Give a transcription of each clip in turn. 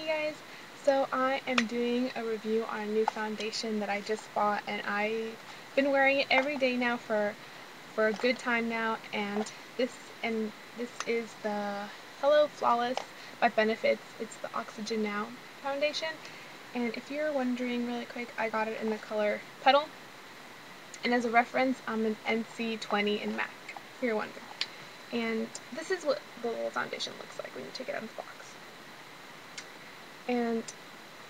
Hey guys, so I am doing a review on a new foundation that I just bought, and I've been wearing it every day now for a good time now, and this is the Hello Flawless by Benefits. It's the Oxygen Now foundation, and if you're wondering really quick, I got it in the color Petal, and as a reference, I'm an NC20 in MAC, if you're wondering. And this is what the little foundation looks like when you take it out of the box. And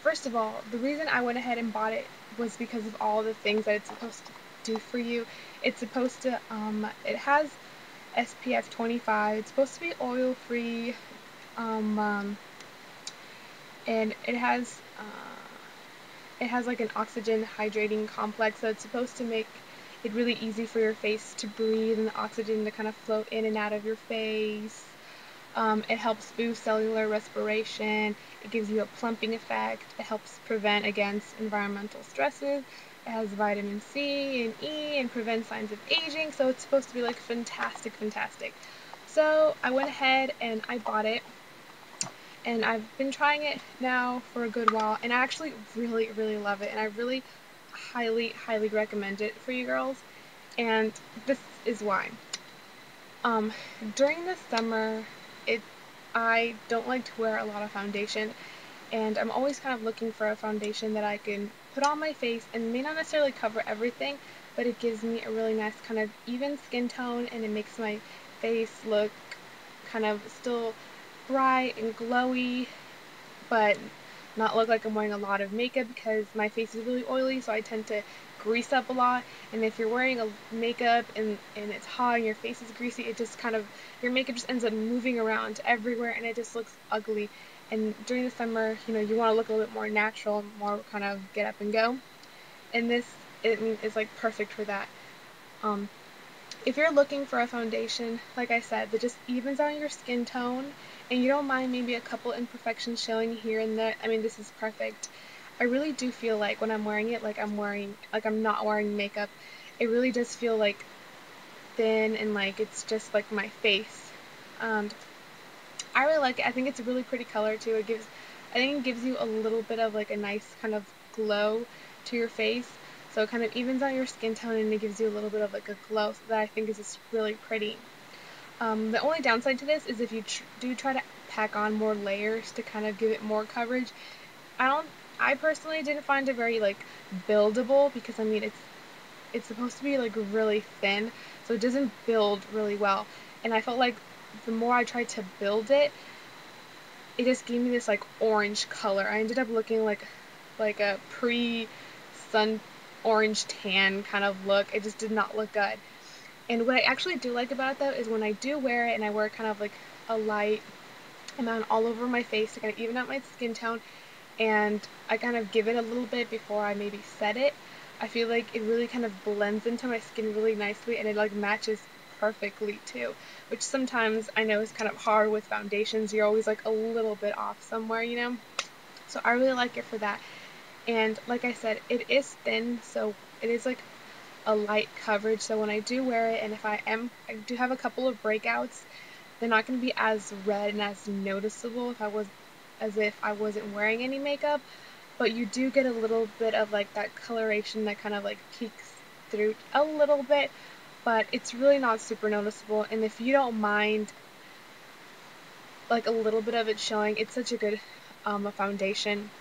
first of all, the reason I went ahead and bought it was because of all the things that it's supposed to do for you. It's supposed to, it has SPF 25. It's supposed to be oil free, and it has like an oxygen hydrating complex, so it's supposed to make it really easy for your face to breathe and the oxygen to kind of flow in and out of your face. It helps boost cellular respiration. It gives you a plumping effect. It helps prevent against environmental stresses. It has vitamin C and E and prevents signs of aging. So it's supposed to be like fantastic. So I went ahead and I bought it. And I've been trying it now for a good while. And I actually really love it. And I really highly recommend it for you girls. And this is why. During the summer, I don't like to wear a lot of foundation, and I'm always kind of looking for a foundation that I can put on my face and may not necessarily cover everything, but it gives me a really nice kind of even skin tone, and it makes my face look kind of still bright and glowy, but not look like I'm wearing a lot of makeup because my face is really oily, so I tend to grease up a lot. And if you're wearing a makeup and it's hot and your face is greasy, it just kind of, your makeup just ends up moving around everywhere and it just looks ugly. And during the summer, you know, you want to look a little bit more natural, more kind of get up and go. And this is like perfect for that. If you're looking for a foundation, like I said, that just evens out your skin tone and you don't mind maybe a couple imperfections showing here and there, I mean, this is perfect. I really do feel like when I'm wearing it, like I'm not wearing makeup. It really does feel like thin and like it's just like my face. I really like it. I think it's a really pretty color too. I think it gives you a little bit of like a nice kind of glow to your face. So it kind of evens out your skin tone and it gives you a little bit of like a glow that I think is just really pretty. The only downside to this is if you do try to pack on more layers to kind of give it more coverage. I personally didn't find it very like buildable because I mean it's supposed to be like really thin, so it doesn't build really well. And I felt like the more I tried to build it, it just gave me this like orange color. I ended up looking like a pre-sun orange tan kind of look. It just did not look good. And what I actually do like about it though is when I do wear it and I wear kind of like a light amount all over my face to kind of even out my skin tone, and I kind of give it a little bit before I maybe set it, I feel like it really kind of blends into my skin really nicely and it like matches perfectly too, which sometimes I know is kind of hard with foundations. You're always like a little bit off somewhere, you know? So I really like it for that. And like I said, it is thin, so it is like a light coverage. So when I do wear it and if I do have a couple of breakouts, they're not going to be as red and as noticeable as if I wasn't wearing any makeup, but you do get a little bit of like that coloration that kind of like peeks through a little bit, but it's really not super noticeable. And if you don't mind like a little bit of it showing, it's such a good a foundation.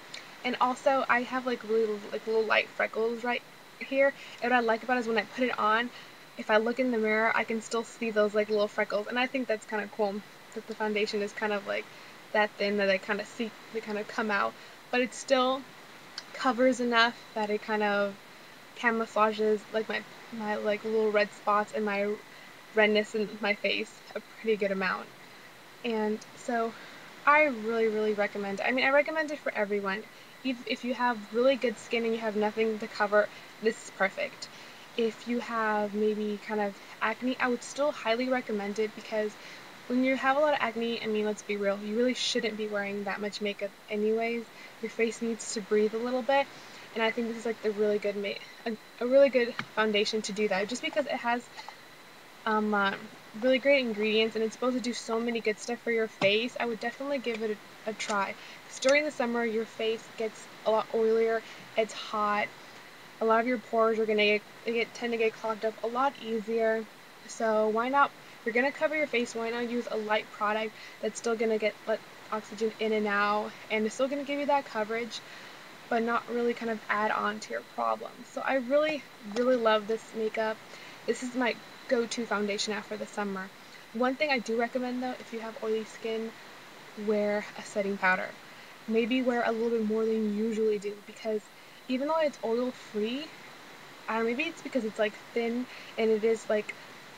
And also I have like really like little light freckles right here, and what I like about it is when I put it on, if I look in the mirror I can still see those like little freckles, and I think that's kind of cool that the foundation is kind of like that thin that they kind of come out, but it still covers enough that it kind of camouflages like my like little red spots and my redness in my face a pretty good amount. And so I really recommend it. I mean, I recommend it for everyone. If you have really good skin and you have nothing to cover, this is perfect. If you have maybe kind of acne, I would still highly recommend it because when you have a lot of acne, I mean, let's be real, you really shouldn't be wearing that much makeup anyways. Your face needs to breathe a little bit, and I think this is like the really good a really good foundation to do that, just because it has really great ingredients, and it's supposed to do so many good stuff for your face. I would definitely give it a try. Because during the summer, your face gets a lot oilier, it's hot, a lot of your pores are going to tend to get clogged up a lot easier. So why not, if you're going to cover your face, why not use a light product that's still going to let oxygen in and out, and it's still going to give you that coverage, but not really kind of add on to your problems. So I really, really love this makeup. This is my go-to foundation after the summer. One thing I do recommend though, if you have oily skin, wear a setting powder. Maybe wear a little bit more than you usually do, because even though it's oil free, I don't know, maybe it's because it's like thin, and it is like,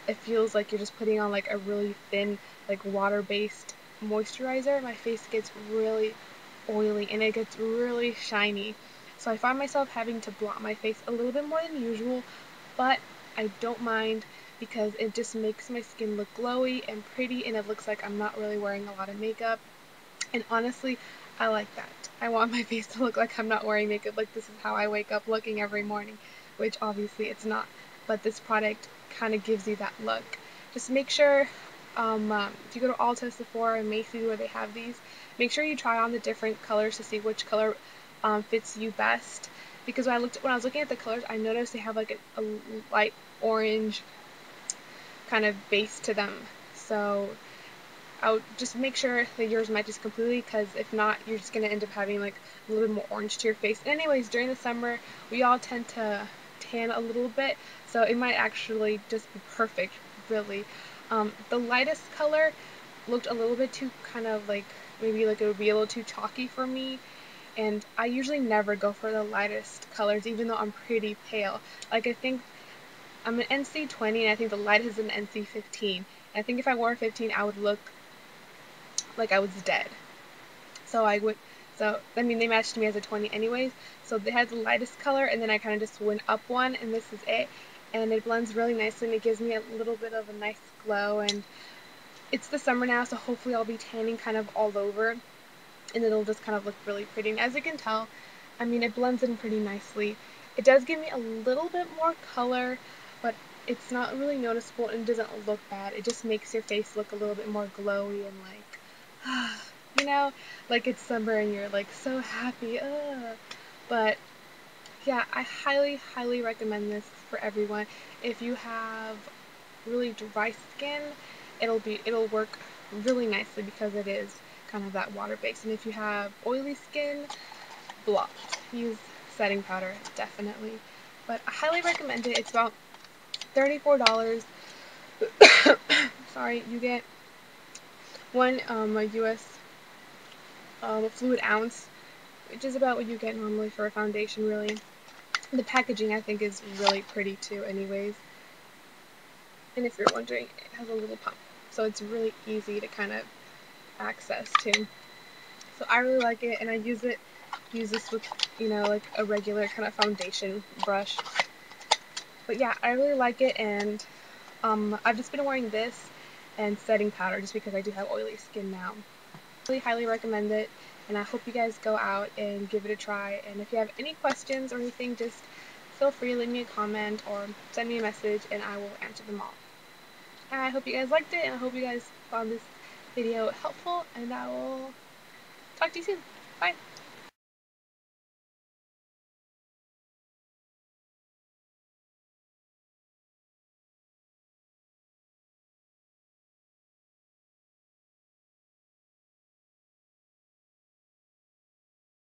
it feels like you're just putting on like a really thin, like water-based moisturizer. My face gets really oily and it gets really shiny. So I find myself having to blot my face a little bit more than usual, but I don't mind because it just makes my skin look glowy and pretty, and it looks like I'm not really wearing a lot of makeup. And honestly, I like that. I want my face to look like I'm not wearing makeup, like this is how I wake up looking every morning, which obviously it's not. But this product kind of gives you that look. Just make sure, if you go to Ulta, Sephora, and Macy's where they have these, make sure you try on the different colors to see which color fits you best. Because when I was looking at the colors, I noticed they have like a light orange kind of base to them. So I would just make sure that yours matches completely, because if not, you're just going to end up having like a little bit more orange to your face. And anyways, during the summer, we all tend to tan a little bit, so it might actually just be perfect, really. The lightest color looked a little bit too kind of like, maybe like it would be a little too chalky for me, and I usually never go for the lightest colors, even though I'm pretty pale. Like, I think I'm an NC20, and I think the lightest is an NC15. I think if I wore 15, I would look like I was dead. So I mean, they matched me as a 20 anyways. So they had the lightest color, and then I kind of just went up one, and this is it. And it blends really nicely, and it gives me a little bit of a nice glow. And it's the summer now, so hopefully I'll be tanning kind of all over, and it'll just kind of look really pretty. And as you can tell, I mean, it blends in pretty nicely. It does give me a little bit more color, but it's not really noticeable and doesn't look bad. It just makes your face look a little bit more glowy and like, you know, like it's summer and you're like so happy. But yeah, I highly, highly recommend this for everyone. If you have really dry skin, it'll work really nicely because it is kind of that water base. And if you have oily skin, blot. Use setting powder, definitely. But I highly recommend it. It's about $34. Sorry, you get one a US fluid ounce, which is about what you get normally for a foundation, really. The packaging, I think, is really pretty too, anyways. And if you're wondering, it has a little pump, so it's really easy to kind of access too. So I really like it, and I use this with, you know, like a regular kind of foundation brush. But yeah, I really like it, and I've just been wearing this and setting powder just because I do have oily skin now. Really highly recommend it, and I hope you guys go out and give it a try. And if you have any questions or anything, just feel free to leave me a comment or send me a message, and I will answer them all. And I hope you guys liked it, and I hope you guys found this video helpful, and I will talk to you soon. Bye!